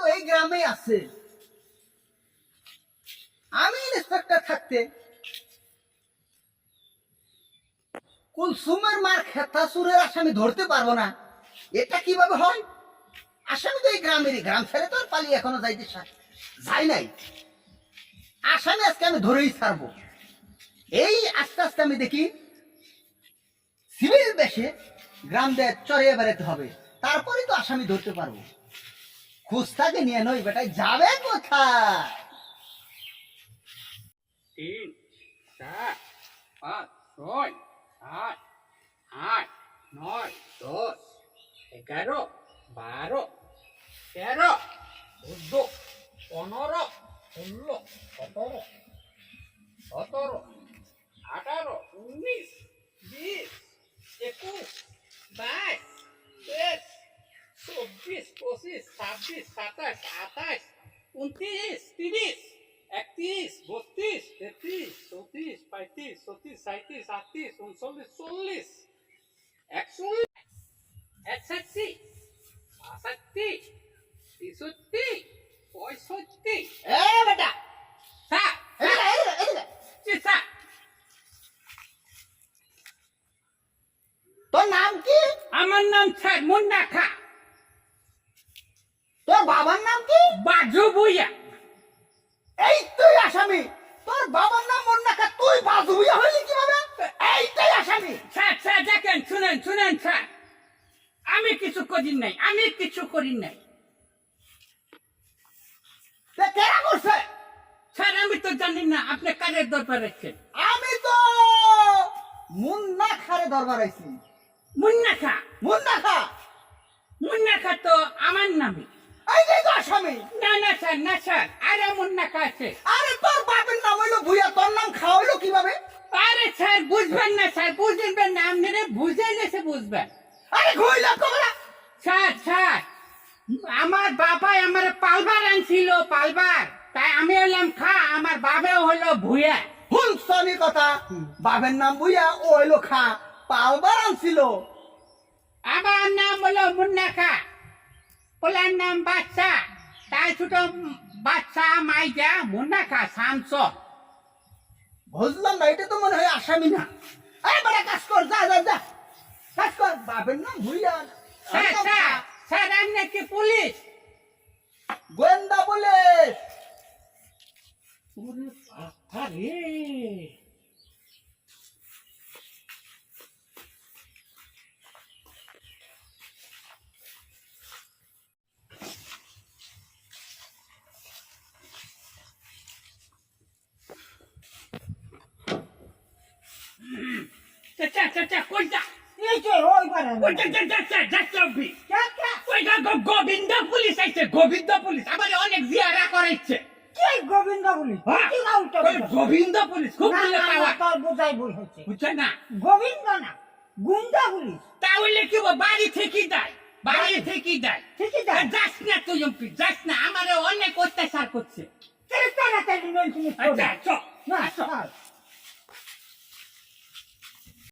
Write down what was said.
তো এই গ্রামে আছে। আমি ইন্সপেক্টর থাকতে কুলসুমের মার খেতা চুরের আসামি ধরতে পারবো না, এটা কিভাবে হয়? আসামি তো এই গ্রামেরই, গ্রাম ছেড়ে তো আর পালিয়ে এখনো যাইতে যাই নাই। আসামি আজকে আমি ধরেই ছাড়বো। এই আস্তে আস্তে আমি দেখি সিভিল বেশে গ্রাম দিয়ে চড়িয়ে বেড়াতে হবে, তারপরে তো আসামি ধরতে পারবো। খুঁজতাকে নিয়ে নই বেটাই, যাবে কোথায়? 3, 4, 5, 6, 7, 8, 9, 10, 11, 12, 13, 14, 15, 16, 17, 17, 18, 19, 20, 21, 22, 23, 24, 25, 26, 27, 28, 29, 30, 31, 32, 33, 34, 35, 36, 37, 38, 39, 40, 41, 61, 62, 63, 65, এ বেটা, স্যার জি স্যার তোর নাম কি? আমার নাম স্যার মুন্না খা তোর বাবার নাম কি? বাজু বুইয়া এই তুই আসামি। তোর বাবার নাম মুন্না খা, তুই বাজু ভুইয়া হইলি কিভাবে? এই তুই আসামি। স্যার স্যার দেখেন শুনেন শুনেন স্যার, আমি কিছু করি নাই, আমি কিছু করি নাই তে কেরা করছে? স্যার। আমি তো জানি না আপনি কাজের দরকার রাখছেন। আমি তো মুন্না খারে দরবার আইছি। মুন্না খা, মুন্না খা মুন্না খা তো আমার নামে। এই যে তো আসামি। না না স্যার, না স্যার, আরে মুন্না খা আছে। আরে তোর বাপের নাম হইলো ভুইয়া, তোর নাম খা হইলো কিভাবে? আরে স্যার বুঝবেন না স্যার, বুঝবেন না, আপনারা বুঝে গেছে বুঝবেন। আরে ঘুইলা কবরা। স্যার স্যার, আমার বাবাই আমার পালবার আনছিল, পালবার, তাই আমি হলাম খা, আমার বাবাও হলো ভুয়া। হুলসনি কথা, বাপের নাম ভুইয়া, ও হইলো খা, পালবার আনছিল। আমার নাম হলো মুন্না খা, ওলার নাম বাচ্চা, তাই ছোট বাচ্চা মাইজা মুন্না খা শামস। বুঝলাম না, এটা তো মনে হয় আসামি না। এই বড় কাজ কর, যা যা যা কাজ কর। বাপের নাম ভুইয়া, স্যার স্যার স্যার, আপনি কি পুলিশ? গোয়েন্দা পুলিশ। ওরে বাবা রে, চাচা চাচা কোনটা? এই যে ওই বারে ওইটা চাচা যাচ্ছে অভি, কাকা ওইটা গোবিন্দ পুলিশ আইছে, গোবিন্দ পুলিশ আমার অনেক জিয়ারা করাইছে। কি গোবিন্দ পুলিশ? হ্যাঁ, কি নামটা? ওই গোবিন্দ পুলিশ খুব ভালো পাওয়া, তোর বোঝাই ভুল হচ্ছে। বুঝছে না? গোবিন্দ না, গুন্ডা পুলিশ। তাহলে কি বাড়ি থেকে দেয়, বাড়ি থেকে দেয়। ঠিকই দেয়। যাস না তুই এমপি, যাস না, আমার অনেক অত্যাচার করছে। তাড়াতাড়ি নয় তুমি। আচ্ছা চল না চল। চল।